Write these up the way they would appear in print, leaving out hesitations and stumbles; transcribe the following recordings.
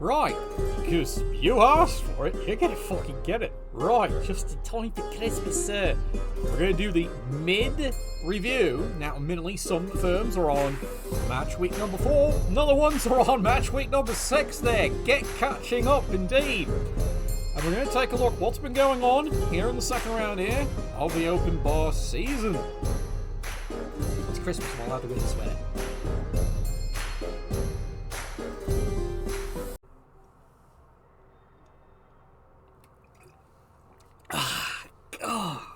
Right, because you asked for it, you're gonna fucking get it. Right, just in time for Christmas, sir. We're gonna do the mid-review. Now, admittedly, some firms are on match week number 4, another ones are on match week number 6 there. Get catching up, indeed. And we're gonna take a look what's been going on here in the second round here of the open bar season. It's Christmas, I'm allowed to win this way.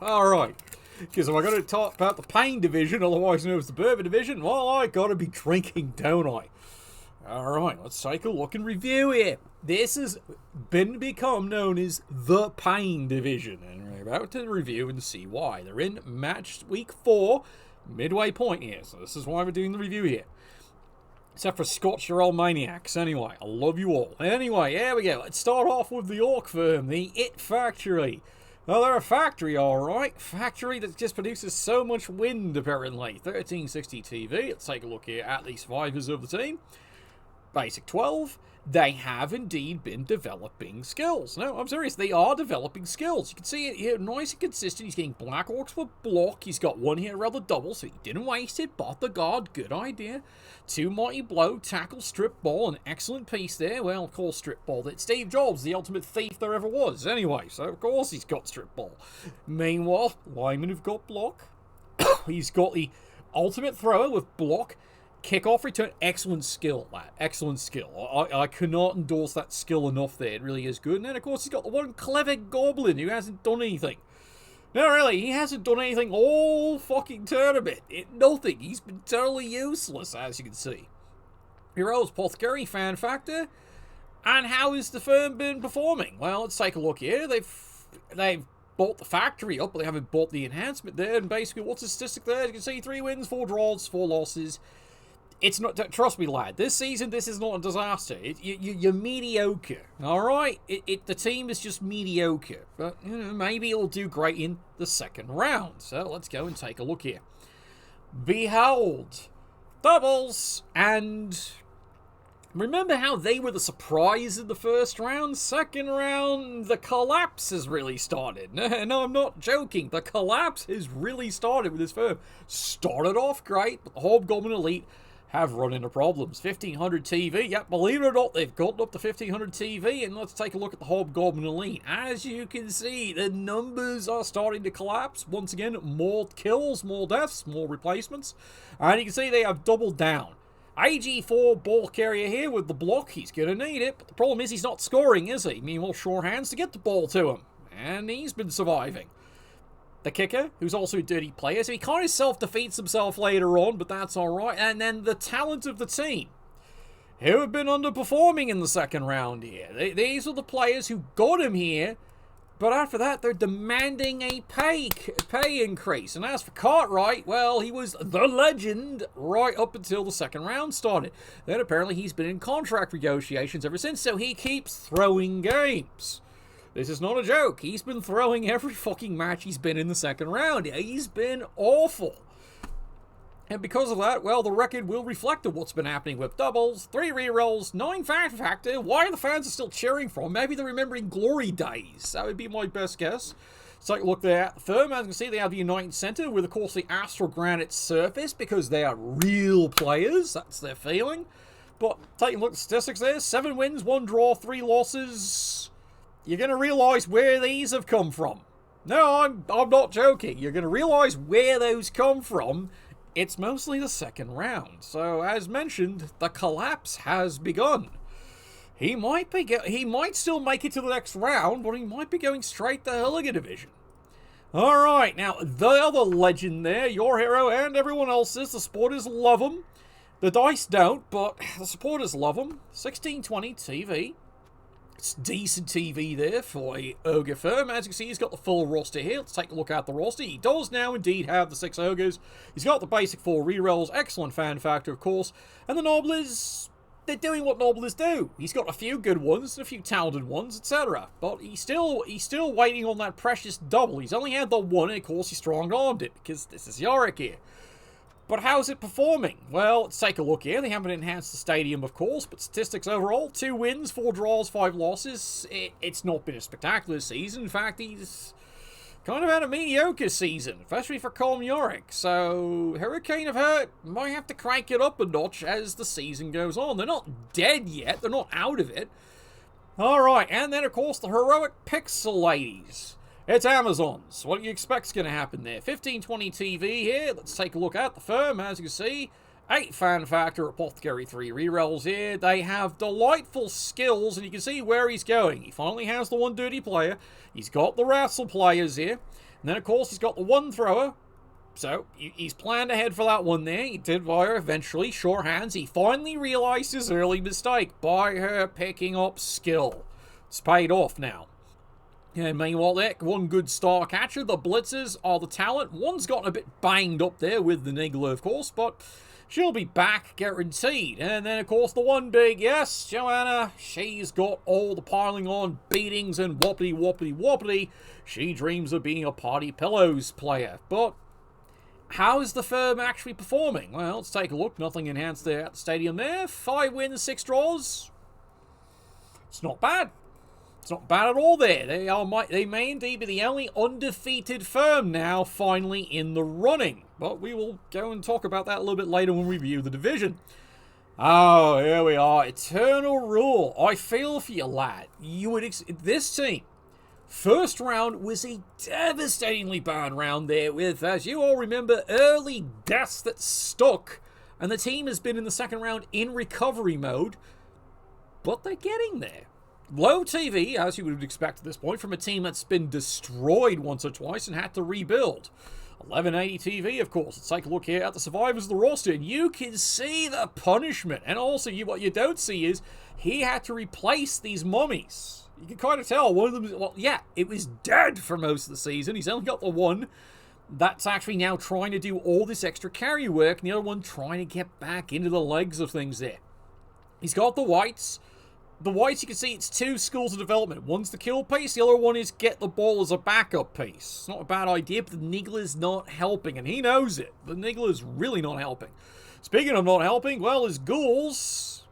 Alright, because if I'm going to talk about the pain division, otherwise known as the bourbon division, well, I gotta be drinking, don't I? Alright, let's take a look and review it. This has become known as the pain division, and we're about to review and see why. They're in match week 4, midway point here, so this is why we're doing the review here. Except for Scotch, you're all maniacs. Anyway, I love you all. Anyway, here we go. Let's start off with the Orc firm, the It Factory. Well, they're a factory, alright. Factory that just produces so much wind, apparently. 1360 TV. Let's take a look here at the survivors of the team. Basic 12. They have indeed been developing skills. No, I'm serious. They are developing skills. You can see it here, nice and consistent. He's getting Black Orcs for block. He's got one here around the double, so he didn't waste it. Bought the guard. Good idea. 2 Mighty Blow, Tackle, Strip Ball. An excellent piece there. Well, of course, Strip Ball. It's Steve Jobs, the ultimate thief there ever was. Anyway, so of course he's got Strip Ball. Meanwhile, Lyman have got block. He's got the ultimate thrower with block. Kickoff return, excellent skill, lad. Excellent skill. I cannot endorse that skill enough there. It really is good. And then, of course, he's got the one clever goblin who hasn't done anything. No, really, he hasn't done anything all fucking tournament. Nothing. He's been totally useless, as you can see. Heroes, Apothecary, Fan Factor. And how has the firm been performing? Well, let's take a look here. They've bought the factory up, but they haven't bought the enhancement there. And basically, what's the statistic there? You can see 3 wins, 4 draws, 4 losses. It's not, trust me, lad, this season, this is not a disaster. You're mediocre, alright? The team is just mediocre. But, you know, maybe it'll do great in the second round. So, let's go and take a look here. Behold, doubles, and remember how they were the surprise in the first round? Second round, the collapse has really started. No, I'm not joking. The collapse has really started with this firm. Started off great, but the Hobgoblin Elite have run into problems. 1500 TV, yep, believe it or not, they've gotten up to 1500 TV, and let's take a look at the Hobgoblin Elite. As you can see, the numbers are starting to collapse. Once again, more kills, more deaths, more replacements, and you can see they have doubled down. AG4 ball carrier here with the block, he's going to need it, but the problem is he's not scoring, is he? Meanwhile, sure hands to get the ball to him, and he's been surviving. The kicker, who's also a dirty player, so he kind of self-defeats himself later on, but that's alright. And then the talent of the team, who have been underperforming in the second round here. These are the players who got him here, but after that, they're demanding a pay increase. And as for Cartwright, well, he was the legend right up until the second round started. Then apparently he's been in contract negotiations ever since, so he keeps throwing games. This is not a joke. He's been throwing every fucking match he's been in the second round. He's been awful. And because of that, well, the record will reflect what's been happening with doubles, 3 rerolls, 9 fan factor. Why are the fans still cheering for him? Maybe they're remembering glory days. That would be my best guess. Let's take a look there at the firm. As you can see, they have the United Center with, of course, the Astral Granite Surface because they are real players. That's their feeling. But taking a look at the statistics there, 7 wins, 1 draw, 3 losses. You're going to realize where these have come from. No, I'm not joking. You're going to realize where those come from. It's mostly the second round. So, as mentioned, the collapse has begun. He might still make it to the next round, but he might be going straight to the Hooligan Division. Alright, now, the other legend there, your hero and everyone else's, the supporters love him. The dice don't, but the supporters love him. 1620 TV. It's decent TV there for a Ogre firm. As you can see, he's got the full roster here. Let's take a look at the roster. He does now indeed have the 6 Ogres. He's got the basic 4 rerolls. Excellent fan factor, of course. And the Nobblers, they're doing what Nobblers do. He's got a few good ones and a few talented ones, etc. But he's still waiting on that precious double. He's only had the one, and of course he strong-armed it, because this is Yorick here. But how's it performing? Well, let's take a look here. They haven't enhanced the stadium, of course, but statistics overall, 2 wins, 4 draws, 5 losses. It's not been a spectacular season. In fact, he's kind of had a mediocre season, especially for Colm Yorick. So, Hurricane of Hurt might have to crank it up a notch as the season goes on. They're not dead yet. They're not out of it. Alright, and then, of course, the heroic Pixel Ladies. It's Amazon's. What do you expect's going to happen there? 1520 TV here. Let's take a look at the firm. As you can see, 8 fan factor Apothecary 3 rerolls here. They have delightful skills, and you can see where he's going. He finally has the one dirty player. He's got the wrestle players here. And then, of course, he's got the one thrower. So, he's planned ahead for that one there. He did wire eventually. Sure hands. He finally realized his early mistake by her picking up skill. It's paid off now. And meanwhile, there, one good star catcher. The blitzers are the talent. One's gotten a bit banged up there with the niggler, of course, but she'll be back, guaranteed. And then, of course, the one big yes, Joanna. She's got all the piling on beatings and whoppity, whoppity, whoppity. She dreams of being a Party Pillows player. But how is the firm actually performing? Well, let's take a look. Nothing enhanced there at the stadium there. 5 wins, 6 draws. It's not bad. It's not bad at all there. They may indeed be the only undefeated firm now finally in the running. But we will go and talk about that a little bit later when we review the division. Oh, here we are. Eternal Rule. I feel for you, lad. This team, first round was a devastatingly bad round there with, as you all remember, early deaths that stuck. And the team has been in the second round in recovery mode. But they're getting there. Low TV, as you would expect at this point, from a team that's been destroyed once or twice and had to rebuild. 1180 TV, of course. Let's take a look here at the survivors of the roster, and you can see the punishment. And also, what you don't see is he had to replace these mummies. You can kind of tell one of them, well, yeah, it was dead for most of the season. He's only got the one that's actually now trying to do all this extra carry work, and the other one trying to get back into the legs of things there. He's got the whites. The whites, you can see, it's 2 schools of development. One's the kill piece, the other one is get the ball as a backup piece. It's not a bad idea, but the niggler's not helping, and he knows it. The niggler's really not helping. Speaking of not helping, well, his ghouls,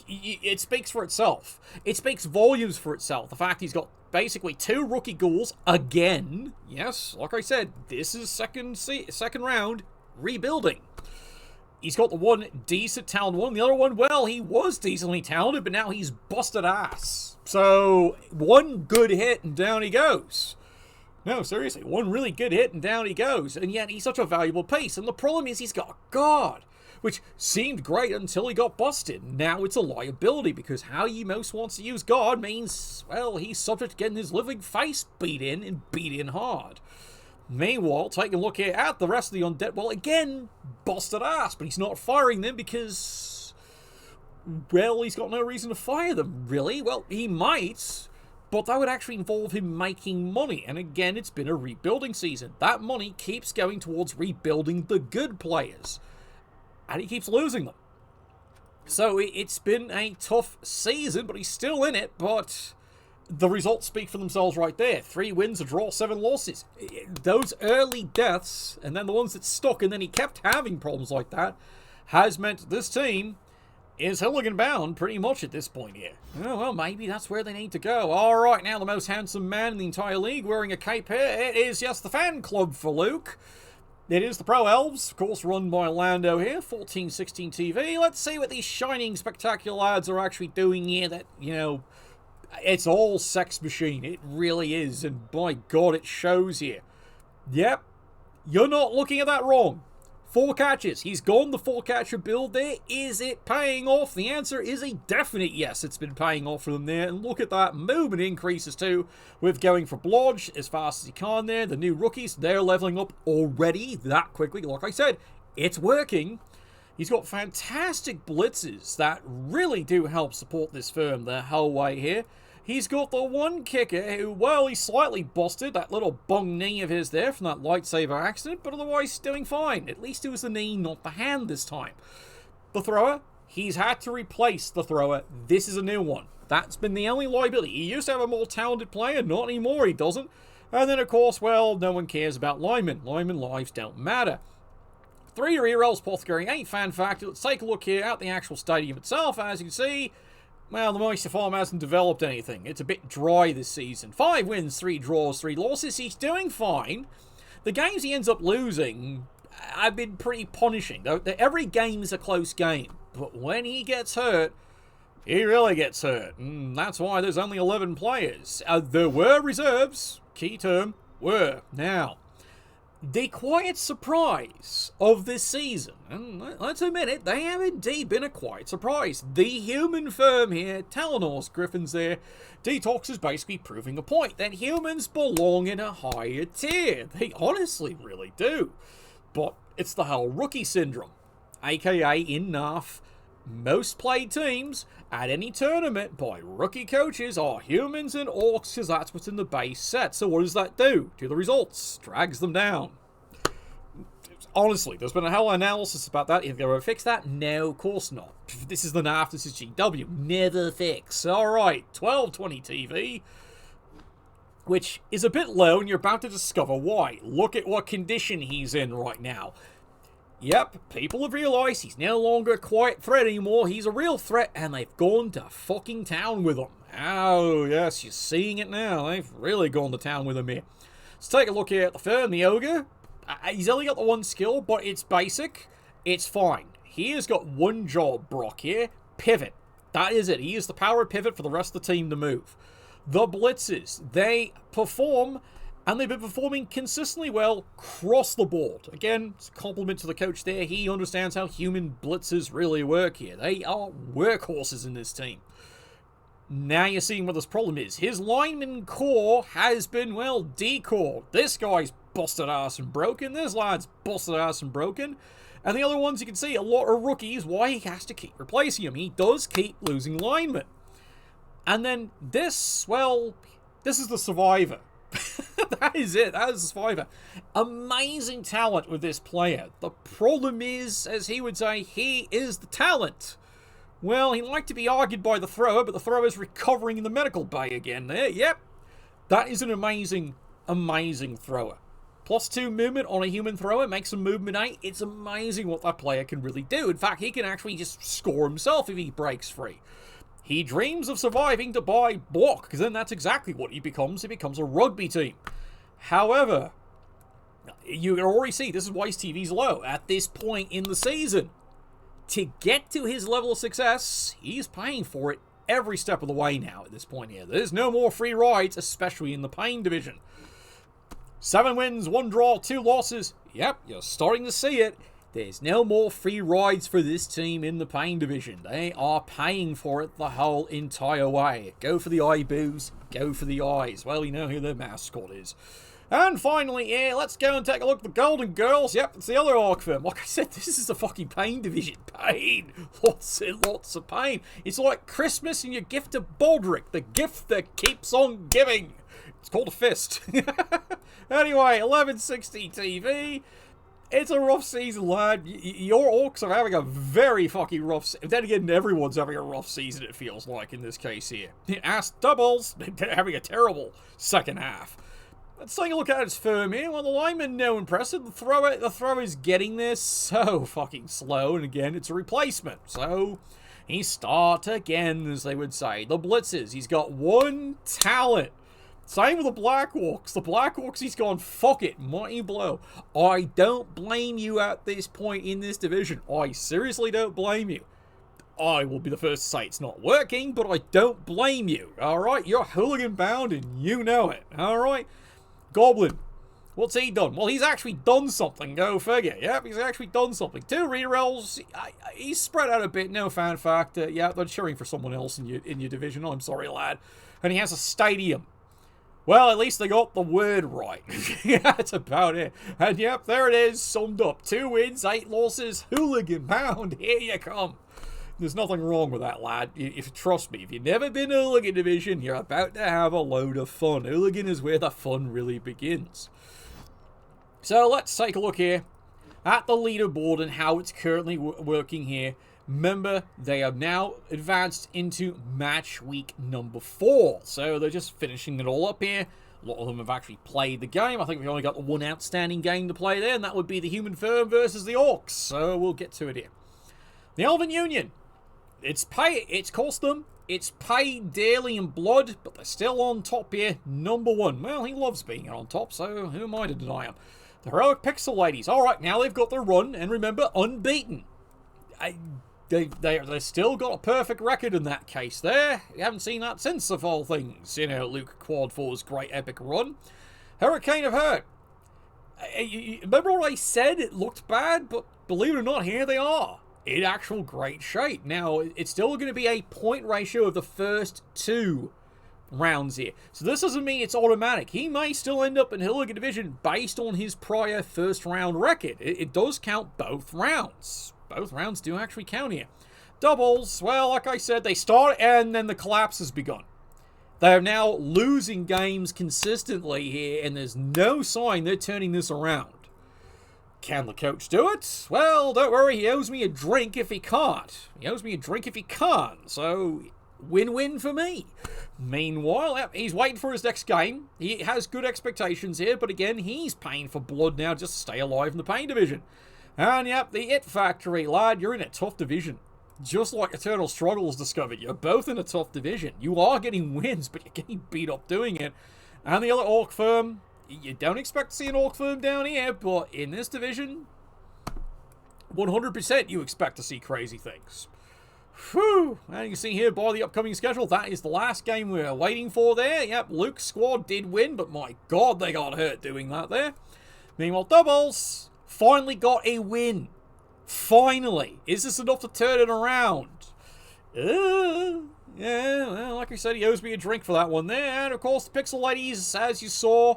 it speaks for itself. It speaks volumes for itself. The fact he's got basically 2 rookie ghouls again. Yes, like I said, this is second round rebuilding. He's got the one decent talented one. The other one, well, he was decently talented, but now he's busted ass. So, one good hit and down he goes. No, seriously, one really good hit and down he goes. And yet, he's such a valuable piece. And the problem is he's got God, which seemed great until he got busted. Now it's a liability, because how he most wants to use God means, well, he's subject to getting his living face beat in, and beat in hard. Meanwhile, taking a look here at the rest of the undead, well, again, busted ass, but he's not firing them because, well, he's got no reason to fire them, really. Well, he might, but that would actually involve him making money, and again, it's been a rebuilding season. That money keeps going towards rebuilding the good players, and he keeps losing them. So, it's been a tough season, but he's still in it, but the results speak for themselves right there. 3 wins, a draw, 7 losses. Those early deaths, and then the ones that stuck, and then he kept having problems like that, has meant this team is hooligan bound pretty much at this point here. Oh, well, maybe that's where they need to go. All right, now the most handsome man in the entire league wearing a cape here. It is, yes, the fan club for Luke. It is the Pro Elves, of course, run by Lando here, 1416 TV. Let's see what these shining, spectacular lads are actually doing here that, it's all sex machine. It really is. And by God, it shows here. Yep. You're not looking at that wrong. 4 catches. He's gone the 4 catcher build there. Is it paying off? The answer is a definite yes. It's been paying off for them there. And look at that. Movement increases too. With going for Blodge as fast as he can there. The new rookies, they're leveling up already that quickly. Like I said, it's working. He's got fantastic blitzes that really do help support this firm the whole way here. He's got the one kicker who, well, he's slightly busted, that little bung knee of his there from that lightsaber accident, but otherwise he's doing fine. At least it was the knee, not the hand this time. The thrower, he's had to replace the thrower. This is a new one. That's been the only liability. He used to have a more talented player, not anymore, he doesn't. And then, of course, well, no one cares about linemen. Linemen lives don't matter. 3 rerolls, Apothecary, 8 fan factor. Let's take a look here at the actual stadium itself. As you can see, well, the Moisture Farm hasn't developed anything. It's a bit dry this season. 5 wins, 3 draws, 3 losses. He's doing fine. The games he ends up losing have been pretty punishing. Every game is a close game. But when he gets hurt, he really gets hurt. And that's why there's only 11 players. There were reserves. Key term, were. Now, the quiet surprise of this season, and let's admit it, they have indeed been a quiet surprise. The human firm here, Telenor's Griffins there, Detox is basically proving a point that humans belong in a higher tier. They honestly really do. But it's the whole rookie syndrome, aka in NAF, most played teams at any tournament by rookie coaches are humans and orcs because that's what's in the base set. So what does that do to the results? Drags them down. Honestly, there's been a hell of analysis about that. If they ever fix that? No, of course not. This is the NAF, this is GW. Never fix. Alright, 1220 TV, which is a bit low, and you're about to discover why. Look at what condition he's in right now. Yep, people have realised he's no longer a quiet threat anymore. He's a real threat, and they've gone to fucking town with him. Oh, yes, you're seeing it now. They've really gone to town with him here. Let's take a look here at the Fern, the Ogre. He's only got the 1 skill, but it's basic. It's fine. He has got 1 job, Brock, here. Pivot. That is it. He is the power pivot for the rest of the team to move. The Blitzers, they perform, and they've been performing consistently well across the board. Again, it's a compliment to the coach there. He understands how human blitzers really work here. They are workhorses in this team. Now you're seeing what this problem is. His lineman core has been, well, decored. This guy's busted ass and broken. This lad's busted ass and broken. And the other ones, you can see a lot of rookies, why he has to keep replacing him. He does keep losing linemen. And then this, well, this is the survivor. That is it. That is the survivor. Amazing talent with this player. The problem is, as he would say, he is the talent. Well, he'd like to be argued by the thrower, but the thrower is recovering in the medical bay again there. Yep. That is an amazing, amazing thrower. +2 movement on a human thrower makes him movement 8. It's amazing what that player can really do. In fact, he can actually just score himself if he breaks free. He dreams of surviving to buy block, because then that's exactly what he becomes. He becomes a rugby team. However, you can already see this is why his TV's low at this point in the season. To get to his level of success, he's paying for it every step of the way now at this point here. There's no more free rides, especially in the Pain division. 7 wins, 1 draw, 2 losses. Yep, you're starting to see it. There's no more free rides for this team in the Pain division. They are paying for it the whole entire way. Go for the eye boos, go for the eyes. Well, you know who their mascot is. And finally, yeah, let's go and take a look at the Golden Girls. Yep, it's the other orc firm. Like I said, this is the fucking Pain division. Pain. Lots and lots of pain. It's like Christmas and your gift to Baldric. The gift that keeps on giving. It's called a fist. Anyway, 1160 TV. It's a rough season, lad. Your orcs are having a very fucking rough season. Then again, everyone's having a rough season, it feels like, in this case here. Ass doubles, they're having a terrible second half. Let's take a look at his firm here. Well, the lineman, no impressive. The thrower's getting there so fucking slow. And again, it's a replacement. So, he start again, as they would say. The Blitzers, he's got 1 talent. Same with the Blackhawks. The Blackhawks, he's gone, fuck it, mighty blow. I don't blame you at this point in this division. I seriously don't blame you. I will be the first to say it's not working, but I don't blame you. Alright, you're hooligan bound and you know it. Alright? Goblin, what's he done? Well, he's actually done something, go figure. Yep, he's actually done something. 2 rerolls. He's spread out a bit, no fan factor. Yeah, they're cheering for someone else in your division. I'm sorry, lad. And he has a stadium. Well, at least they got the word right. That's about it. And yep, there it is, summed up. 2 wins, 8 losses, hooligan bound. Here you come. There's nothing wrong with that, lad. If trust me, if you've never been in a hooligan division, you're about to have a load of fun. Hooligan is where the fun really begins. So let's take a look here at the leaderboard and how it's currently working here. Remember, they have now advanced into match week number 4. So they're just finishing it all up here. A lot of them have actually played the game. I think we've only got the one outstanding game to play there, and that would be the Human Firm versus the Orcs. So we'll get to it here. The Elven Union. It's cost them. It's paid dearly in blood, but they're still on top here. Number one. Well, he loves being on top, so who am I to deny him? The Heroic Pixel Ladies. All right, now they've got their run, and remember, unbeaten. They've still got a perfect record in that case there. You haven't seen that since, of all things. You know, Luke Quad4's great epic run. Hurricane of Hurt. Remember what I said? It looked bad, but believe it or not, here they are. In actual great shape. Now, it's still going to be a point ratio of the first 2 rounds here. So this doesn't mean it's automatic. He may still end up in Hilligan Division based on his prior first round record. It does count both rounds. Both rounds do actually count here. Doubles, well, like I said, they start and then the collapse has begun. They are now losing games consistently here, and there's no sign they're turning this around. Can the coach do it? Well, don't worry, he owes me a drink if he can't. He owes me a drink if he can't, so win-win for me. Meanwhile, he's waiting for his next game. He has good expectations here, but again, he's paying for blood now just to stay alive in the Pain Division. And yep, the It Factory, lad, you're in a tough division. Just like Eternal Struggles discovered, you're both in a tough division. You are getting wins, but you're getting beat up doing it. And the other Orc Firm, you don't expect to see an Orc Firm down here, but in this division, 100% you expect to see crazy things. Whew! And you can see here by the upcoming schedule, that is the last game we're waiting for there. Yep, Luke's squad did win, but my god, they got hurt doing that there. Meanwhile, Doubles finally got a win. Finally. Is this enough to turn it around? Yeah, well, like I said, he owes me a drink for that one there. And of course, the Pixel Ladies, as you saw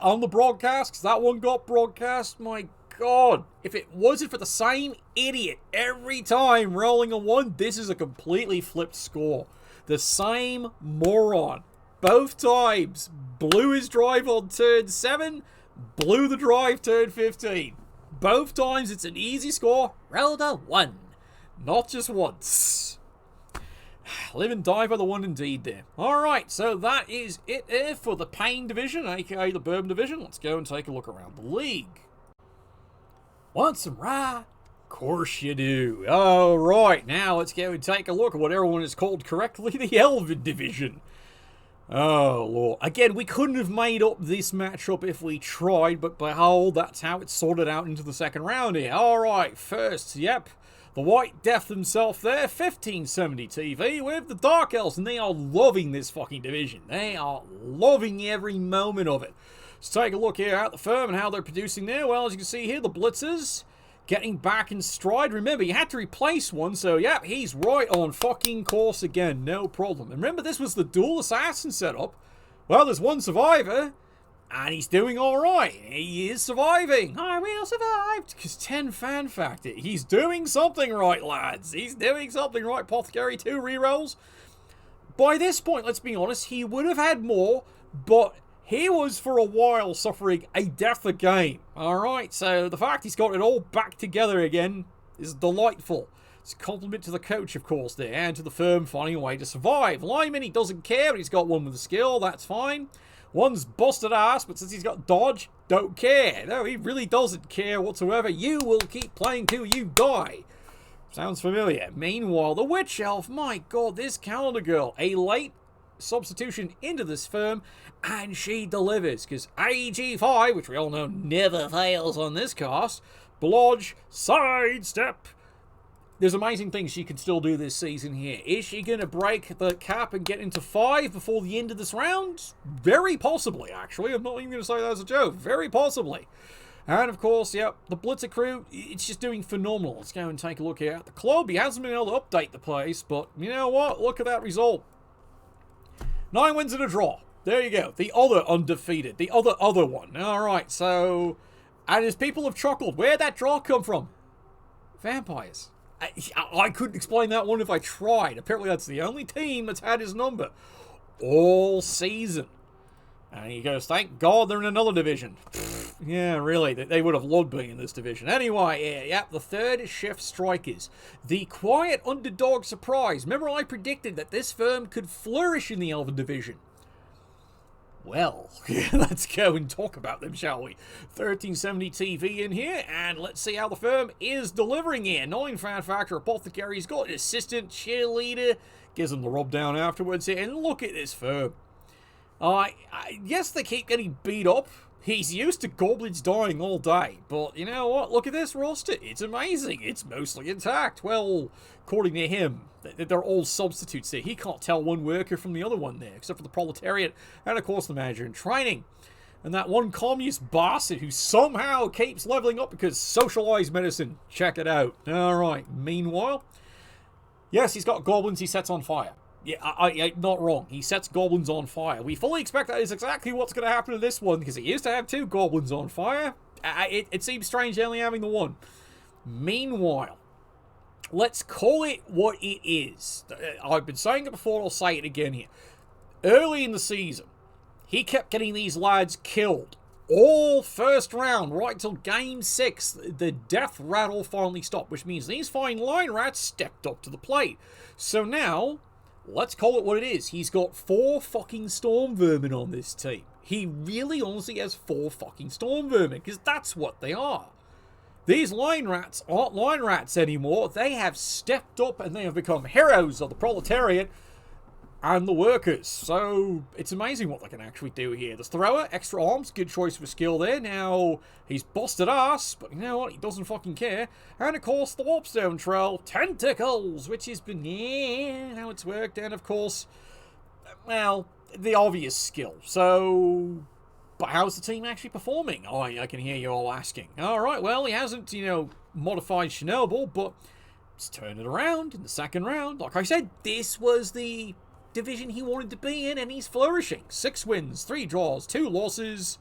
on the broadcast, because that one got broadcast, my god. If it wasn't for the same idiot every time rolling a 1, this is a completely flipped score. The same moron. Both times. Blew his drive on turn 7, blew the drive turn 15. Both times it's an easy score. Rolled a 1. Not just once. Live and die by the 1 indeed there. Alright, so that is it there for the Pain Division, aka the Bourbon Division. Let's go and take a look around the league. Want some rye? Of course you do. Alright, now let's go and take a look at what everyone has called correctly the Elven Division. Oh, Lord. Again, we couldn't have made up this matchup if we tried, but behold, that's how it's sorted out into the second round here. Alright, first, yep, the White Death himself there, 1570 TV with the Dark Elves, and they are loving this fucking division. They are loving every moment of it. Let's take a look here at the firm and how they're producing there. Well, as you can see here, the Blitzers getting back in stride. Remember, you had to replace one, so yeah, he's right on fucking course again, no problem. And remember, this was the dual assassin setup. Well, there's one survivor, and he's doing alright. He is surviving. I will survive. Because 10 fan factor. He's doing something right, lads. He's doing something right. Apothecary 2 rerolls. By this point, let's be honest, he would have had more, but he was, for a while, suffering a death a game. Alright, so the fact he's got it all back together again is delightful. It's a compliment to the coach, of course, there, and to the firm finding a way to survive. Lyman, he doesn't care, but he's got one with the skill, that's fine. One's busted ass, but since he's got dodge, don't care. No, he really doesn't care whatsoever. You will keep playing till you die. Sounds familiar. Meanwhile, the Witch Elf, my god, this calendar girl, a late substitution into this firm, and she delivers, because AG5, which we all know never fails on this cast, blodge, sidestep. There's amazing things she can still do this season here. Is she going to break the cap and get into 5 before the end of this round? Very possibly, actually. I'm not even going to say that as a joke. Very possibly. And of course, yep, the Blitzer crew, it's just doing phenomenal. Let's go and take a look here at the club. He hasn't been able to update the place, but you know what? Look at that result. 9 wins and a draw. There you go. The other undefeated. The other one. Alright, so... And as people have chuckled, where'd that draw come from? Vampires. I couldn't explain that one if I tried. Apparently that's the only team that's had his number all season. And he goes, thank God they're in another division. Yeah, really, they would have loved being in this division. Anyway, yeah, the third shift strikers. The quiet underdog surprise. Remember I predicted that this firm could flourish in the Elven division. Well, let's go and talk about them, shall we? 1370 TV in here, and let's see how the firm is delivering here. 9 fan factor apothecary. He's got an assistant cheerleader, gives him the rub down afterwards here, and look at this firm. Yes, they keep getting beat up. He's used to goblins dying all day, but you know what? Look at this roster. It's amazing. It's mostly intact. Well, according to him, they're all substitutes here. He can't tell one worker from the other one there, except for the proletariat and, of course, the manager in training. And that one communist bastard who somehow keeps leveling up because socialized medicine. Check it out. All right. Meanwhile, yes, he's got goblins he sets on fire. Yeah, I not wrong. He sets goblins on fire. We fully expect that is exactly what's going to happen in this one, because he used to have 2 goblins on fire. It seems strange only having the 1. Meanwhile, let's call it what it is. I've been saying it before, I'll say it again here. Early in the season, he kept getting these lads killed. All first round, right till game 6, the death rattle finally stopped, which means these fine line rats stepped up to the plate. So now, let's call it what it is. He's got 4 fucking storm vermin on this team. He really honestly has 4 fucking storm vermin, because that's what they are. These line rats aren't line rats anymore. They have stepped up and they have become heroes of the proletariat and the workers. So it's amazing what they can actually do here. The thrower, extra arms, good choice for skill there. Now, he's busted ass, but you know what? He doesn't fucking care. And of course, the warpstone trail, tentacles, which has been, how it's worked. And of course, well, the obvious skill. So, but how's the team actually performing? Oh, I can hear you all asking. All right, well, he hasn't, modified Chernobyl, but he's turned it around in the second round. Like I said, this was the division he wanted to be in, and he's flourishing. 6 wins, 3 draws, 2 losses.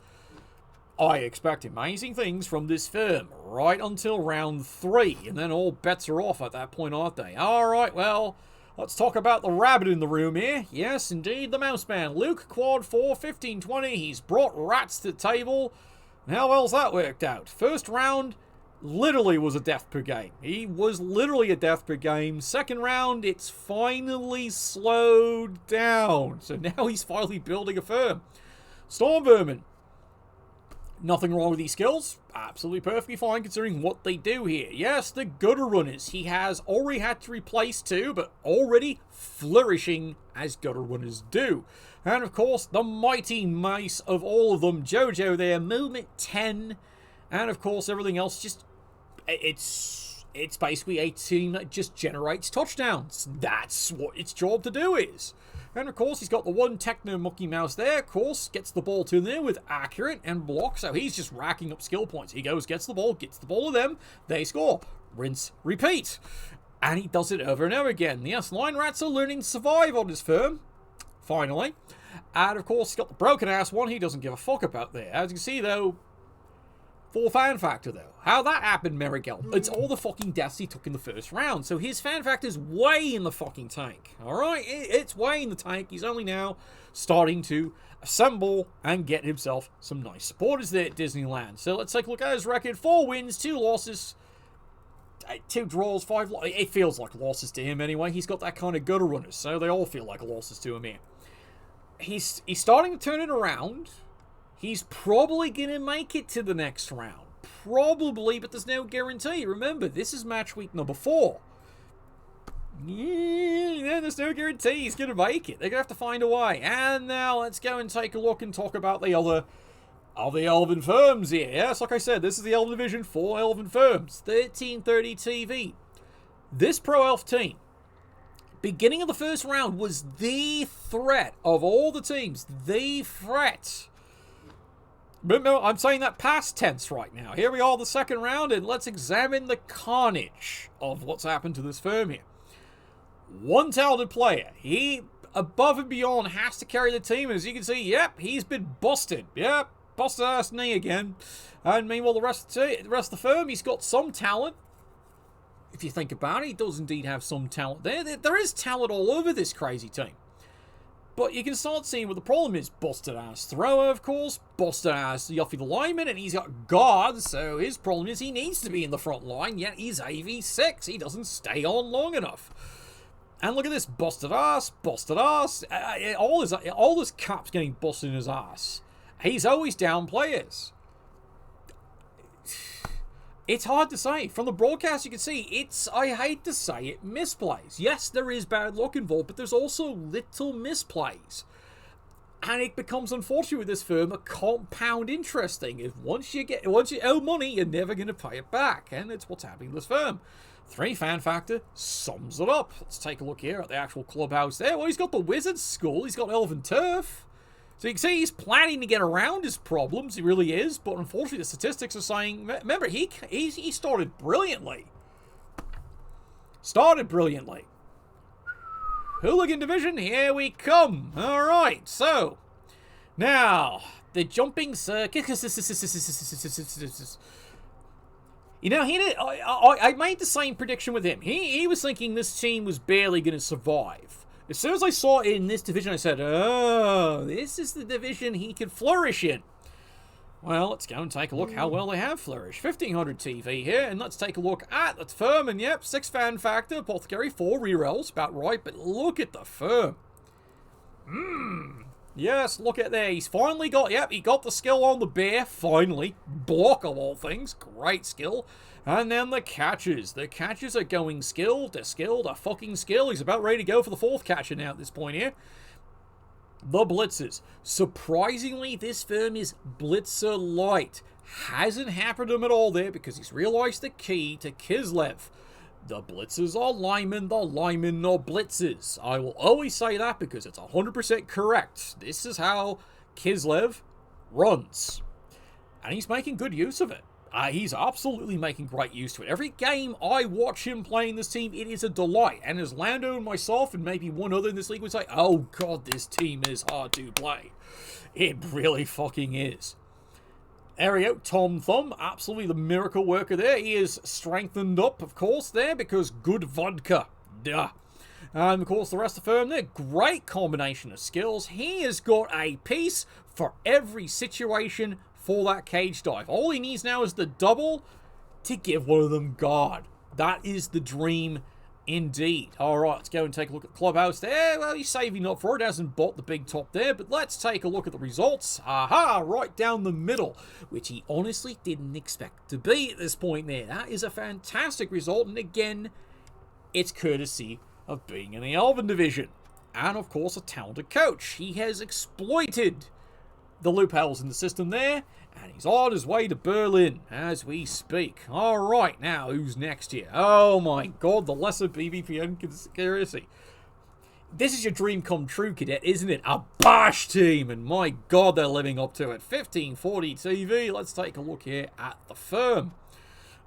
I expect amazing things from this firm right until round 3, and then all bets are off at that point, aren't they? Alright, well, let's talk about the rabbit in the room here. Yes, indeed, the mouse man. Luke, quad 4, 15-20. He's brought rats to the table. And how well's that worked out? First round literally was a death per game. He was literally a death per game. Second round, it's finally slowed down. So now he's finally building a firm. Storm Vermin. Nothing wrong with these skills. Absolutely perfectly fine considering what they do here. Yes, the gutter runners. He has already had to replace 2, but already flourishing as gutter runners do. And of course, the mighty mice of all of them. Jojo there, movement 10. And of course, everything else just... It's basically a team that just generates touchdowns. That's what its job to do is. And of course, he's got the one Techno Mucky Mouse there. Of course, gets the ball to there with accurate and block. So he's just racking up skill points. He goes, gets the ball to them. They score. Rinse, repeat. And he does it over and over again. Yes, line rats are learning to survive on his firm. Finally. And of course, he's got the broken ass one. He doesn't give a fuck about there. As you can see, though, 4 fan factor, though. How that happened, Merigel? It's all the fucking deaths he took in the first round. So his fan factor's way in the fucking tank. Alright? It's way in the tank. He's only now starting to assemble and get himself some nice supporters there at Disneyland. So let's take a look at his record. 4 wins, 2 losses, 2 draws, 5 losses. It feels like losses to him anyway. He's got that kind of gutter runners, so they all feel like losses to him here. He's starting to turn it around. He's probably going to make it to the next round. Probably, but there's no guarantee. Remember, this is match week number 4. Yeah, there's no guarantee he's going to make it. They're going to have to find a way. And now let's go and take a look and talk about the other of the Elven firms here. Yes, like I said, this is the Elven Division, 4 Elven firms. 1330 TV. This Pro Elf team, beginning of the first round, was the threat of all the teams. The threat. Remember, I'm saying that past tense right now. Here we are, the second round, and let's examine the carnage of what's happened to this firm here. One talented player. He, above and beyond, has to carry the team. As you can see, yep, he's been busted. Yep, busted ass knee again. And meanwhile, the rest of the firm, he's got some talent. If you think about it, he does indeed have some talent there. There is talent all over this crazy team. But you can start seeing what the problem is. Busted ass thrower, of course. Busted ass Yuffie the lineman. And he's got guards. So his problem is he needs to be in the front line. Yet he's AV6. He doesn't stay on long enough. And look at this, busted ass, busted ass. All this cap's getting busted in his ass. He's always down players. It's hard to say. From the broadcast, you can see I hate to say it, misplays. Yes, there is bad luck involved, but there's also little misplays. And it becomes, unfortunately, with this firm, a compound interest thing. If once you owe money, you're never going to pay it back. And it's what's happening to this firm. 3 fan factor sums it up. Let's take a look here at the actual clubhouse there. Well, he's got the Wizards School. He's got Elven Turf. So you can see he's planning to get around his problems. He really is. But unfortunately, the statistics are saying... Remember, he started brilliantly. Hooligan Division, here we come. All right, so... Now, the jumping circuit... You know, I made the same prediction with him. He was thinking this team was barely going to survive. As soon as I saw it in this division, I said, oh, this is the division he could flourish in. Well, let's go and take a look how well they have flourished. 1500 TV here, and let's take a look at the firm. And yep, 6 fan factor, Apothecary, 4 rerolls, about right. But look at the firm. Yes, look at there. He's finally got, he got the skill on the bear, finally. Block of all things, great skill. And then the catches. The catches are going skilled. They're skilled. They're fucking skilled. He's about ready to go for the 4th catcher now at this point here. The blitzers. Surprisingly, this firm is blitzer light. Hasn't happened to him at all there because he's realized the key to Kislev. The blitzers are linemen. The linemen are blitzers. I will always say that because it's 100% correct. This is how Kislev runs. And he's making good use of it. He's absolutely making great use to it. Every game I watch him playing this team, it is a delight. And as Lando and myself and maybe one other in this league would say, oh god, this team is hard to play. It really fucking is. There we go, Tom Thumb, absolutely the miracle worker there. He is strengthened up, of course, there, because good vodka. Duh. And, of course, the rest of the firm there, great combination of skills. He has got a piece for every situation for that cage dive. All he needs now is the double to give one of them guard. That is the dream indeed. Alright, let's go and take a look at the clubhouse there. Well, he's saving up for it. Hasn't bought the big top there, but let's take a look at the results. Aha, right down the middle, which he honestly didn't expect to be at this point there. That is a fantastic result, and again, it's courtesy of being in the Elven Division. And, of course, a talented coach. He has exploited the loopholes in the system there, and he's on his way to Berlin as we speak. Alright, now who's next here? Oh my god, the lesser BBPN conspiracy. This is your dream come true, cadet, isn't it? A Bash team, and my god, they're living up to it. 1540 TV, let's take a look here at the firm.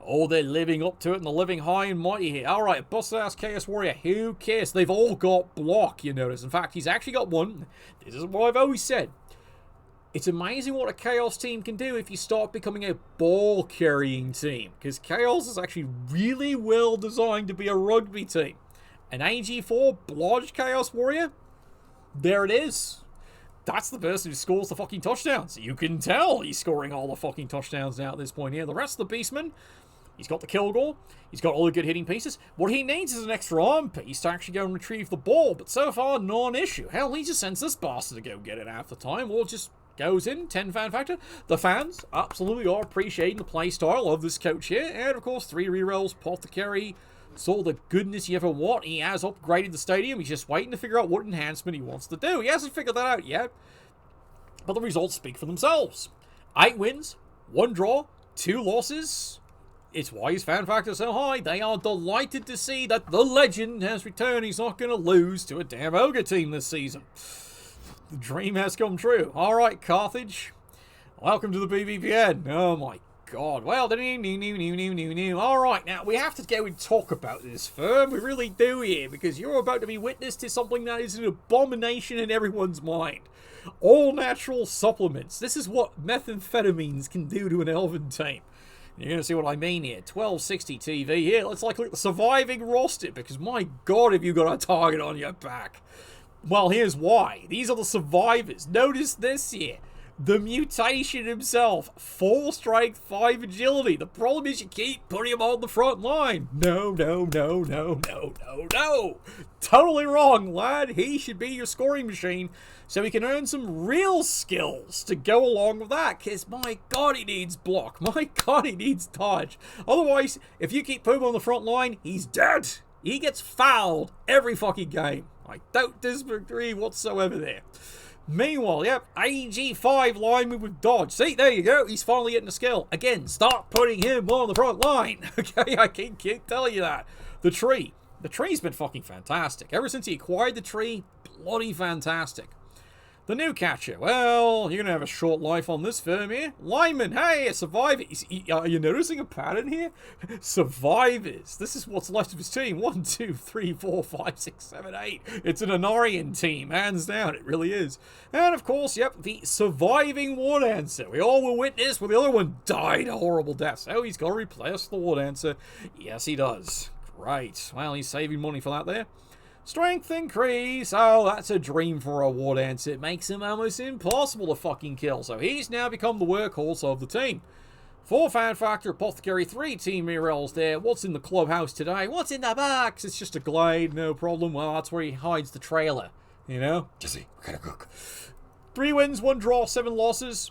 Oh, they're living up to it, and they're living high and mighty here. Alright, busted ass Chaos Warrior, who cares? They've all got block, you notice. In fact, he's actually got one. This is what I've always said. It's amazing what a Chaos team can do if you start becoming a ball-carrying team. Because Chaos is actually really well designed to be a rugby team. An AG4 Blodge Chaos Warrior? There it is. That's the person who scores the fucking touchdowns. You can tell he's scoring all the fucking touchdowns now at this point here. The rest of the Beastmen, he's got the kill goal. He's got all the good hitting pieces. What he needs is an extra arm piece to actually go and retrieve the ball. But so far, non-issue. Hell, he just sends this bastard to go get it half the time. Or just goes in, 10 fan factor. The fans absolutely are appreciating the play style of this coach here. And of course, 3 rerolls, Apothecary. It's all the goodness you ever want. He has upgraded the stadium. He's just waiting to figure out what enhancement he wants to do. He hasn't figured that out yet. But the results speak for themselves. 8 wins, 1 draw, 2 losses. It's why his fan factor is so high. They are delighted to see that the legend has returned. He's not going to lose to a damn ogre team this season. The dream has come true. Alright, Carthage. Welcome to the BBPN. Oh my god. Well, alright, now we have to go and talk about this firm. We really do here, because you're about to be witness to something that is an abomination in everyone's mind. All natural supplements. This is what methamphetamines can do to an elven team. You're going to see what I mean here. 1260 TV here. Let's look at the surviving roster, because my god, have you got a target on your back. Well, here's why. These are the survivors. Notice this here. The mutation himself. 4 strength, 5 agility. The problem is you keep putting him on the front line. No. Totally wrong, lad. He should be your scoring machine so he can earn some real skills to go along with that. Because, my God, he needs block. My God, he needs dodge. Otherwise, if you keep putting him on the front line, he's dead. He gets fouled every fucking game. I don't disagree whatsoever there. Meanwhile, yep, AG5 lineman with dodge. See, there you go. He's finally getting a skill. Again, start putting him on the front line. Okay, I keep telling you that. The tree. The tree's been fucking fantastic. Ever since he acquired the tree, bloody fantastic. The new catcher. Well, you're going to have a short life on this firm here. Lineman, hey, a survivor. Are you noticing a pattern here? Survivors. This is what's left of his team. 1, 2, 3, 4, 5, 6, 7, 8. It's an Anarian team, hands down. It really is. And, of course, yep, the surviving war dancer. We all will witness when the other one died a horrible death. So he's got to replace the war dancer. Yes, he does. Great. Well, he's saving money for that there. Strength increase. Oh, that's a dream for a war dancer. It makes him almost impossible to fucking kill. So he's now become the workhorse of the team. 4 fan factor, apothecary, 3 team murals there. What's in the clubhouse today? What's in the box? It's just a glade, no problem. Well, that's where he hides the trailer. You know? Jesse, we gotta cook. 3 wins, 1 draw, 7 losses.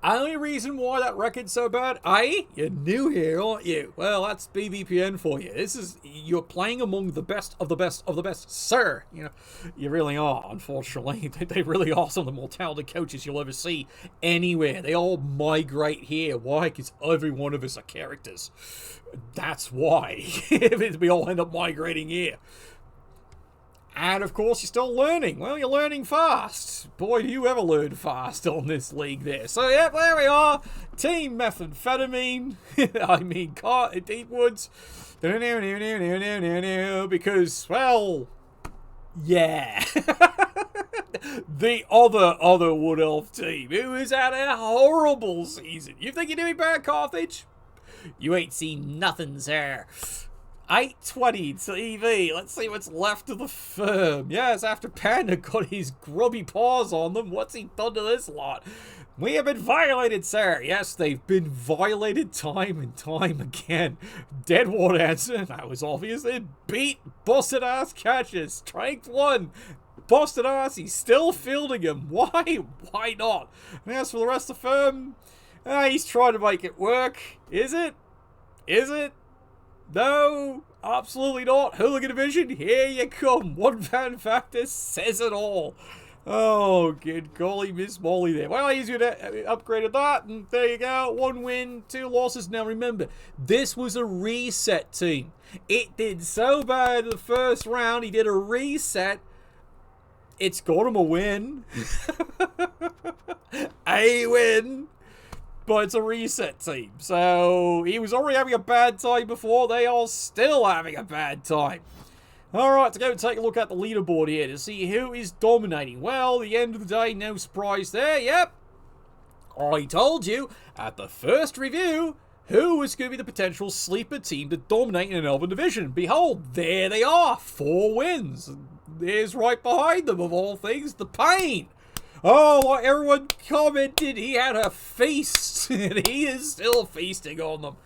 Only reason why that record's so bad, you're new here, aren't you? Well, that's BBPN for you. You're playing among the best of the best of the best, sir. You know, you really are, unfortunately. They really are some of the more talented coaches you'll ever see anywhere. They all migrate here. Why? Because every one of us are characters. That's why. We all end up migrating here. And, of course, you're still learning. Well, you're learning fast. Boy, do you ever learn fast on this league there. So, yep, there we are. Team methamphetamine. I mean, Deep Woods. Because, well, yeah. The other Wood Elf team, who has had a horrible season. You think you're doing bad, Carthage? You ain't seen nothing, sir. 820 TV. Let's see what's left of the firm. Yes, after Panda got his grubby paws on them, what's he done to this lot? We have been violated, sir. Yes, they've been violated time and time again. Dead War Dancer, that was obvious. They beat busted ass catches. Strength 1. Busted ass, he's still fielding him. Why? Why not? And as for the rest of the firm, he's trying to make it work. Is it? Is it? No, absolutely not. Hooligan Division, here you come. 1 fan factor says it all. Oh, good golly, Miss Molly there. Well, he's upgraded that, and there you go. 1 win, 2 losses. Now remember, this was a reset team. It did so bad in the first round, he did a reset. It's got him a win. A win. But it's a reset team. So he was already having a bad time before. They are still having a bad time. Alright, to go take a look at the leaderboard here to see who is dominating. Well, at the end of the day, no surprise there. Yep. I told you at the first review who was going to be the potential sleeper team to dominate in an Elven division. Behold, there they are. 4 wins. There's right behind them, of all things, the Pain. Oh, like everyone commented, he had a feast, and he is still feasting on them.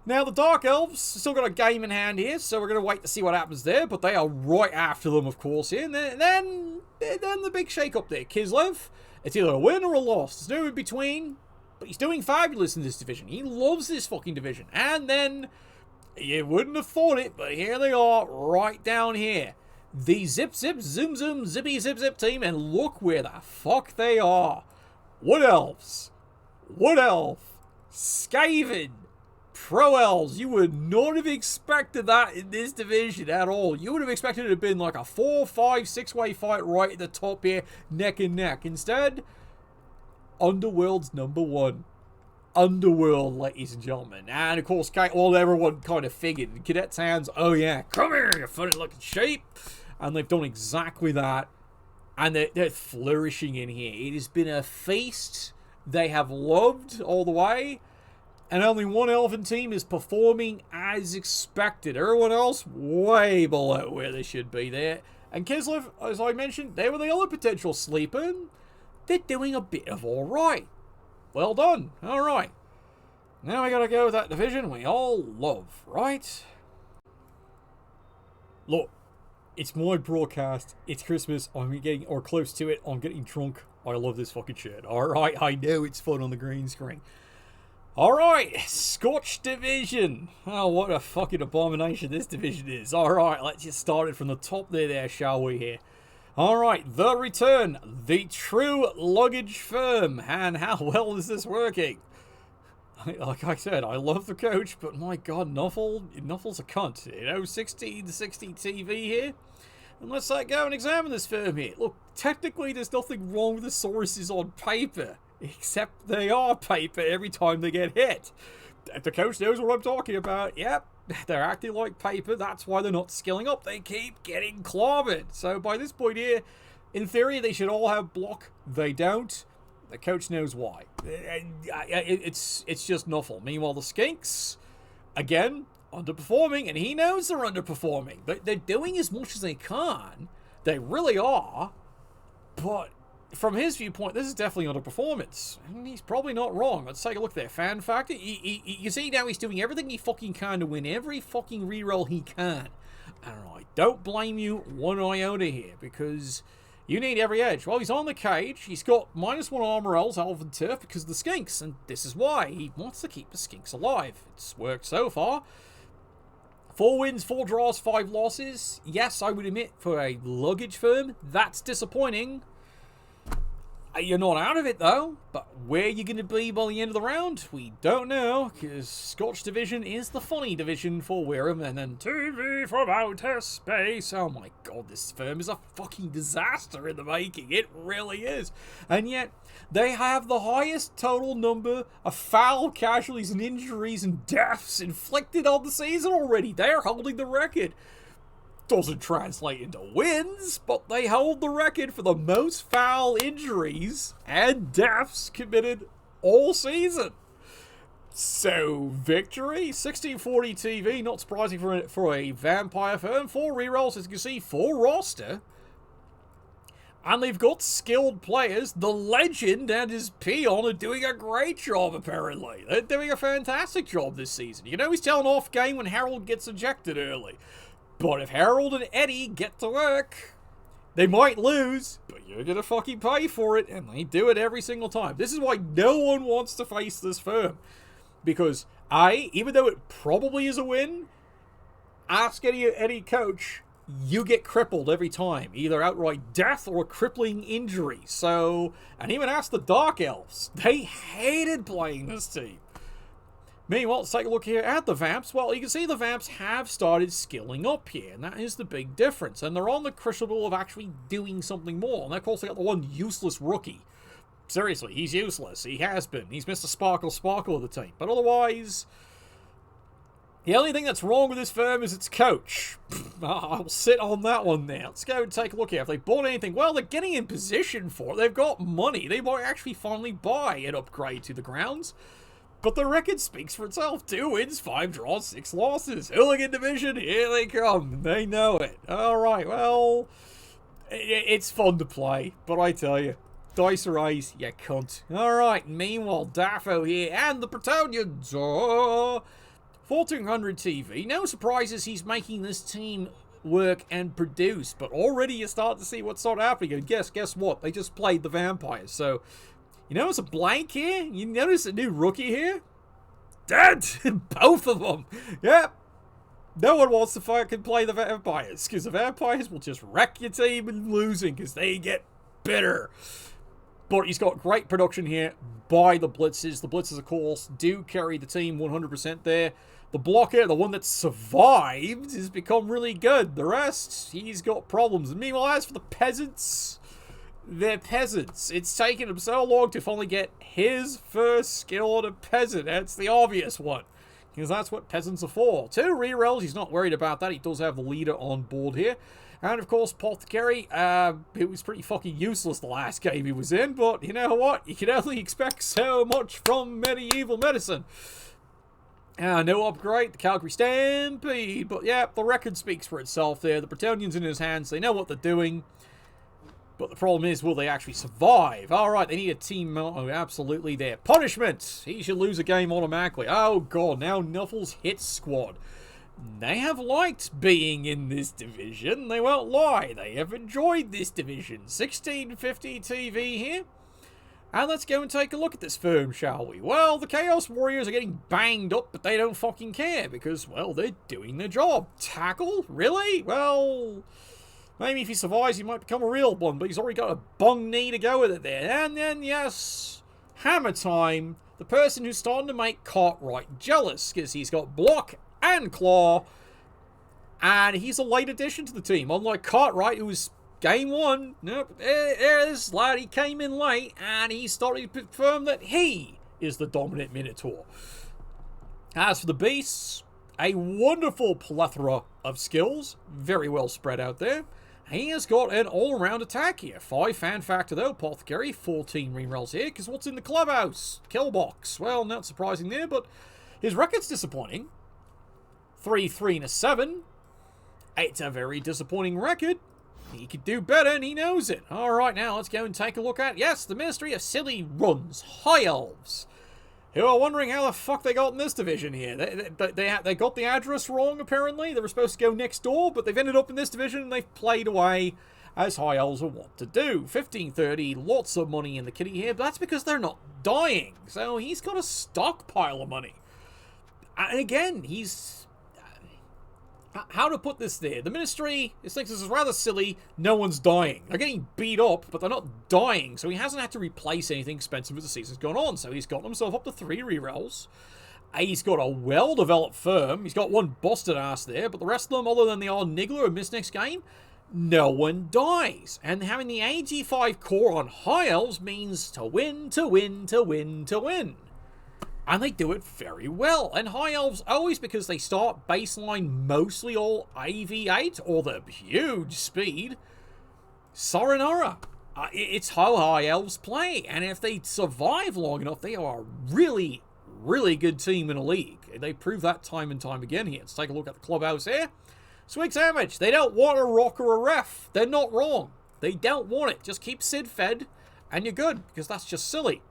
Now, the Dark Elves still got a game in hand here, so we're going to wait to see what happens there, but they are right after them, of course, here. And then the big shake-up there. Kislev, it's either a win or a loss. There's no in between, but he's doing fabulous in this division. He loves this fucking division. And then, you wouldn't have thought it, but here they are, right down here. The Zip Zip Zoom Zoom Zippy Zip Zip team, and look where the fuck they are. Wood Elves, Wood Elf, Skaven, Pro Elves. You would not have expected that in this division at all. You would have expected it to have been like a 4, 5, 6-way fight right at the top here, neck and neck. Instead, Underworld's number 1. Underworld, ladies and gentlemen. And of course, everyone kind of figured. Cadet Towns, oh yeah, come here, you funny looking sheep. And they've done exactly that. And they're flourishing in here. It has been a feast they have loved all the way. And only 1 Elven team is performing as expected. Everyone else, way below where they should be there. And Kislev, as I mentioned, they were the other potential sleeper. they're doing a bit of alright. Well done. Alright. Now we gotta go with that division we all love, right? Look, it's my broadcast. It's Christmas. I'm getting, or close to it. I'm getting drunk. I love this fucking shit. Alright, I know it's fun on the green screen. Alright, Scotch Division. Oh, what a fucking abomination this division is. Alright, let's just start it from the top there, shall we here? Alright, the return. The true luggage firm. And how well is this working? Like I said, I love the coach, but my god, Nuffle's a cunt. 1660 TV here. And let's go and examine this firm here. Look, technically there's nothing wrong with the sources on paper, except they are paper every time they get hit. The coach knows what I'm talking about. Yep, they're acting like paper. That's why they're not skilling up. They keep getting clobbered. So by this point here, in theory, they should all have block. They don't. The coach knows why. It's just Nuffle. Meanwhile, the Skinks, again, underperforming, and he knows they're underperforming. They're doing as much as they can. They really are. But from his viewpoint, this is definitely underperformance. And he's probably not wrong. Let's take a look there. Fan factor. You see now he's doing everything he fucking can to win every fucking reroll he can. And I don't blame you one iota here, because you need every edge. Well, he's on the cage. He's got -1 armor rolls, Elven Turf, because of the Skinks. And this is why. He wants to keep the Skinks alive. It's worked so far. 4 wins, 4 draws, 5 losses. Yes, I would admit, for a luggage firm, that's disappointing. You're not out of it, though. But where you're going to be by the end of the round, we don't know. Because Scotch Division is the funny division for Wirral. And then TV from outer space. Oh my god, this firm is a fucking disaster in the making. It really is. And yet, they have the highest total number of foul casualties and injuries and deaths inflicted on the season already. They're holding the record. Doesn't translate into wins, but they hold the record for the most foul injuries and deaths committed all season. So, victory, 1640 TV, not surprising for a vampire firm. 4 rerolls, as you can see, 4 roster. And they've got skilled players. The Legend and his peon are doing a great job, apparently. They're doing a fantastic job this season. You know he's telling off game when Harold gets ejected early. But if Harold and Eddie get to work, they might lose, but you're going to fucking pay for it, and they do it every single time. This is why no one wants to face this firm. Because, even though it probably is a win, ask any coach, you get crippled every time. Either outright death or a crippling injury. So, and even ask the Dark Elves. They hated playing this team. Meanwhile, let's take a look here at the Vamps. Well, you can see the Vamps have started skilling up here, and that is the big difference. And they're on the crucible of actually doing something more. And of course, they got the one useless rookie. Seriously, he's useless. He has been. He's Mr. Sparkle of the team. But otherwise, the only thing that's wrong with this firm is its coach. I'll sit on that one now. Let's go and take a look here. If they bought anything, well, they're getting in position for it. They've got money. They might actually finally buy an upgrade to the grounds. But the record speaks for itself. 2 wins, 5 draws, 6 losses. Hooligan Division, here they come. They know it. Alright, well, it's fun to play. But I tell you, dice or ice, you cunt. Alright, meanwhile, Daffo here and the Bretonians. 1400 TV. No surprises he's making this team work and produce. But already you start to see what's sort of happening. And guess what? They just played the Vampires. So, you notice a blank here? You notice a new rookie here? Dead! Both of them! Yep. No one wants to fucking play the Vampires, because the Vampires will just wreck your team and losing, because they get bitter. But he's got great production here by the Blitzes. The Blitzes, of course, do carry the team 100% there. The blocker, the one that survived, has become really good. The rest, he's got problems. And meanwhile, as for the peasants, they're peasants. It's taken him so long to finally get his first skill on a peasant. That's the obvious one, because that's what peasants are for. 2 rerolls, he's not worried about that. He does have the leader on board here. And of course, Apothecary, it was pretty fucking useless the last game he was in, but you know what? You can only expect so much from medieval medicine. No upgrade, the Calgary Stampede, but yeah, the record speaks for itself there. The Bretonians in his hands, they know what they're doing. But the problem is, will they actually survive? All right, they need a team. Oh, absolutely there. Punishment! He should lose a game automatically. Oh, God, now Nuffle's hit squad. They have liked being in this division. They won't lie. They have enjoyed this division. 1650 TV here. And let's go and take a look at this firm, shall we? Well, the Chaos Warriors are getting banged up, but they don't fucking care because, well, they're doing their job. Tackle? Really? Well, maybe if he survives, he might become a real one, but he's already got a bung knee to go with it there. And then, yes, Hammer Time, the person who's starting to make Cartwright jealous because he's got block and claw, and he's a late addition to the team, unlike Cartwright, who was game one. Nope, there's lad, he came in late, and he started to confirm that he is the dominant Minotaur. As for the beasts, a wonderful plethora of skills, very well spread out there. He has got an all-around attack here. 5 fan factor though, Apothecary, 14 rerolls here, because what's in the clubhouse? Kill box. Well, not surprising there, but his record's disappointing. 3, 3, and a 7. It's a very disappointing record. He could do better, and he knows it. Alright, now let's go and take a look at, yes, the Ministry of Silly Runs, High Elves, who are wondering how the fuck they got in this division here. They got the address wrong, apparently. They were supposed to go next door, but they've ended up in this division, and they've played away as High Elves are wont to do. 1530, lots of money in the kitty here, but that's because they're not dying. So he's got a stockpile of money. And again, he's... How to put this there? The Ministry thinks this is rather silly. No one's dying. They're getting beat up, but they're not dying. So he hasn't had to replace anything expensive as the season's gone on. So he's gotten himself up to 3 rerolls. He's got a well-developed firm. He's got one busted ass there. But the rest of them, other than the odd niggler who missed next game, no one dies. And having the AG5 core on High Elves means to win, to win, to win, to win. And they do it very well. And High Elves, always because they start baseline mostly all AV8 or the huge speed. Saranara. It's how High Elves play. And if they survive long enough, they are a really, really good team in a league. They prove that time and time again here. Let's take a look at the clubhouse here. Swig Sandwich. They don't want a rock or a ref. They're not wrong. They don't want it. Just keep Sid fed and you're good, because that's just silly.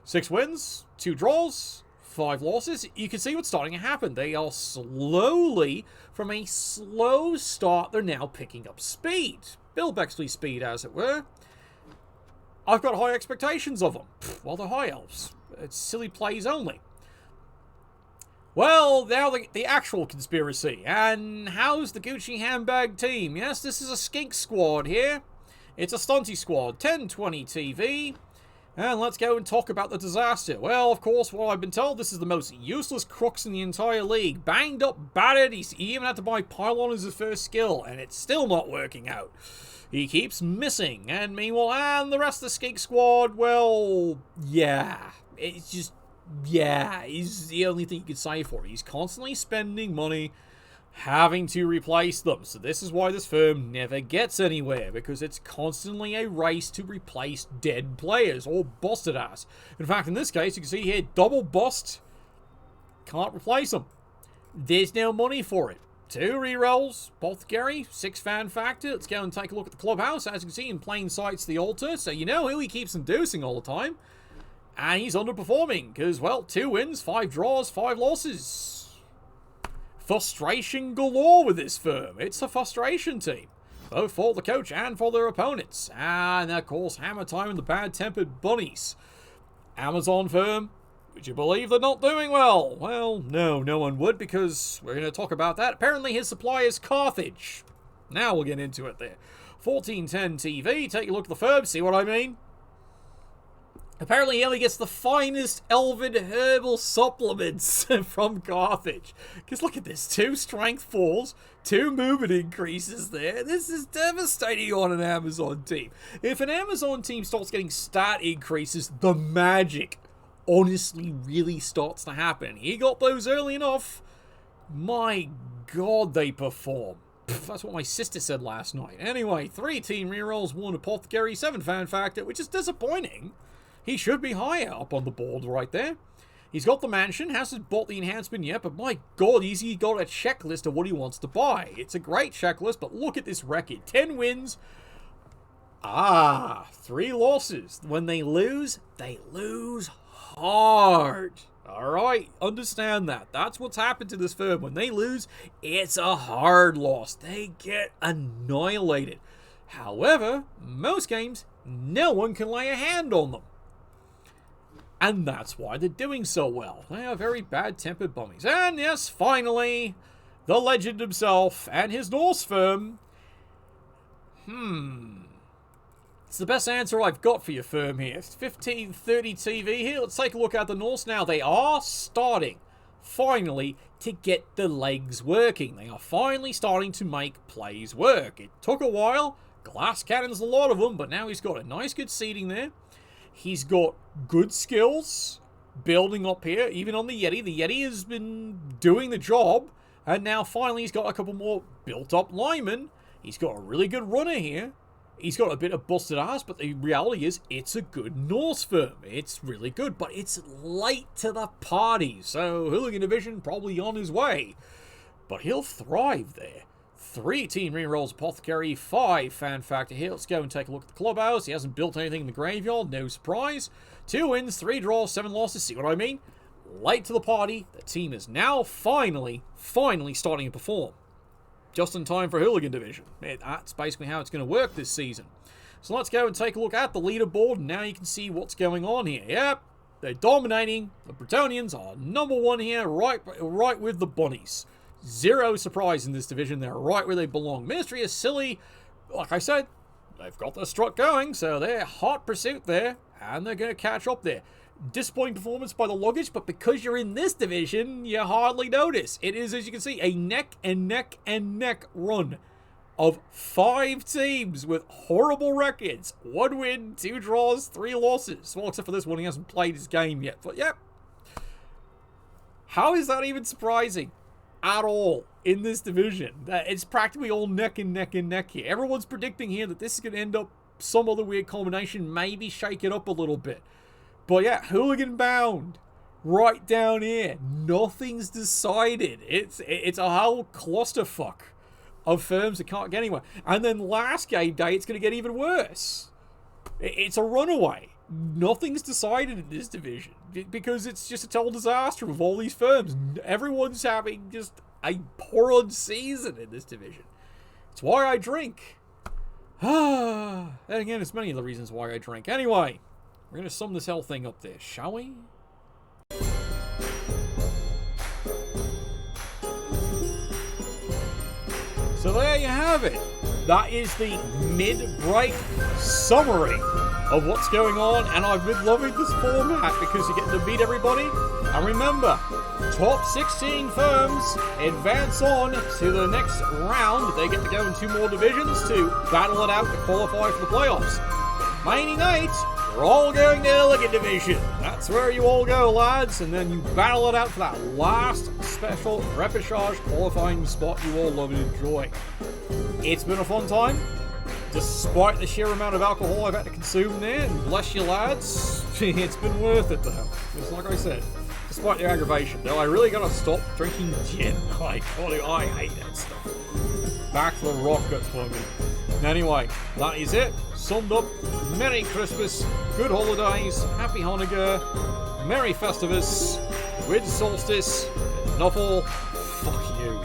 6 wins, 2 draws, 5 losses. You can see what's starting to happen. They are slowly, from a slow start, they're now picking up speed. Bill Bexley speed, as it were. I've got high expectations of them. Well, they're High Elves. It's silly plays only. Well, now the actual conspiracy. And how's the Gucci handbag team? Yes, this is a skink squad here. It's a stunty squad. 1020 TV. And let's go and talk about the disaster. Well, of course, what I've been told, this is the most useless crooks in the entire league. Banged up, battered. He even had to buy Pylon as his first skill, and it's still not working out. He keeps missing. And meanwhile, and the rest of the skink squad, well, yeah. It's just, yeah, is the only thing you could say for it. He's constantly spending money, having to replace them. So this is why this firm never gets anywhere, because it's constantly a race to replace dead players or busted ass. In fact, in this case, you can see here, double bust, can't replace them. There's no money for it. 2 rerolls, Apothecary, 6 fan factor. Let's go and take a look at the clubhouse. As you can see, in plain sight's the altar, so you know who he keeps inducing all the time. And he's underperforming, because, well, 2 wins, 5 draws, 5 losses. Frustration galore with this firm. It's a frustration team, both for the coach and for their opponents. And, of course, Hammer Time and the bad-tempered bunnies. Amazon firm, would you believe they're not doing well? Well, no one would, because we're going to talk about that. Apparently his supply is Carthage. Now we'll get into it there. 1410 TV, take a look at the firm, see what I mean? Apparently he only gets the finest elven herbal supplements from Carthage. Because look at this, 2 strength falls, 2 movement increases there. This is devastating on an Amazon team. If an Amazon team starts getting stat increases, the magic honestly really starts to happen. He got those early enough. My God, they perform. That's what my sister said last night. Anyway, 3 team rerolls, 1 Apothecary, 7 fan factor, which is disappointing. He should be higher up on the board right there. He's got the mansion, hasn't bought the enhancement yet, but my God, he's got a checklist of what he wants to buy. It's a great checklist, but look at this record. 10 wins, 3 losses. When they lose hard. Alright, understand that. That's what's happened to this firm. When they lose, it's a hard loss. They get annihilated. However, most games, no one can lay a hand on them. And that's why they're doing so well. They are very bad-tempered bummies. And yes, finally, the legend himself and his Norse firm. It's the best answer I've got for your firm here. It's 1530 TV here. Let's take a look at the Norse now. They are starting, finally, to get the legs working. They are finally starting to make plays work. It took a while. Glass cannons, a lot of them, but now he's got a nice, good seating there. He's got good skills building up here, even on the Yeti. The Yeti has been doing the job, and now finally he's got a couple more built-up linemen. He's got a really good runner here. He's got a bit of busted ass, but the reality is it's a good Norse firm. It's really good, but it's late to the party, so Hooligan Division probably on his way. But he'll thrive there. 3 team rerolls Apothecary, 5 Fan Factor here. Let's go and take a look at the clubhouse. He hasn't built anything in the graveyard, no surprise. 2 wins, 3 draws, 7 losses. See what I mean? Late to the party. The team is now finally starting to perform. Just in time for Hooligan Division. That's basically how it's going to work this season. So let's go and take a look at the leaderboard. And now you can see what's going on here. Yep, they're dominating. The Bretonians are number 1 here, right with the Bunnies. 0 surprise in this division. They're right where they belong. Ministry is silly. Like I said, they've got their strut going, so they're hot pursuit there, and they're going to catch up there. Disappointing performance by the luggage, but because you're in this division, you hardly notice. It is, as you can see, a neck and neck and neck run of 5 teams with horrible records. 1 win, 2 draws, 3 losses. Well, except for this one, he hasn't played his game yet. But, yep. How is that even surprising at all in this division? It's practically all neck and neck and neck here. Everyone's predicting here that this is going to end up some other weird combination, maybe shake it up a little bit. But yeah, Hooligan bound right down here. Nothing's decided. It's a whole clusterfuck of firms that can't get anywhere. And then last game day, it's going to get even worse. It's a runaway. Nothing's decided in this division because it's just a total disaster with all these firms. Everyone's having just a poor season in this division. It's why I drink. And again, it's many of the reasons why I drink. Anyway, we're going to sum this whole thing up there, shall we? So there you have it. That is the mid-break summary of what's going on, and I've been loving this format because you get to meet everybody. And remember, top 16 firms advance on to the next round. They get to go in 2 more divisions to battle it out to qualify for the playoffs. Remaining 8, we're all going to Hooligan Division. That's where you all go, lads, and then you battle it out for that last special repechage qualifying spot you all love and enjoy. It's been a fun time, despite the sheer amount of alcohol I've had to consume there, and bless you, lads, it's been worth it, though. Just like I said, despite the aggravation. Though I really gotta stop drinking gin. I hate that stuff. Back to the rock guts for me. Anyway, that is it. Summed up. Merry Christmas, good holidays, Happy Hanukkah, Merry Festivus, Winter Solstice, Nuffle, fuck you.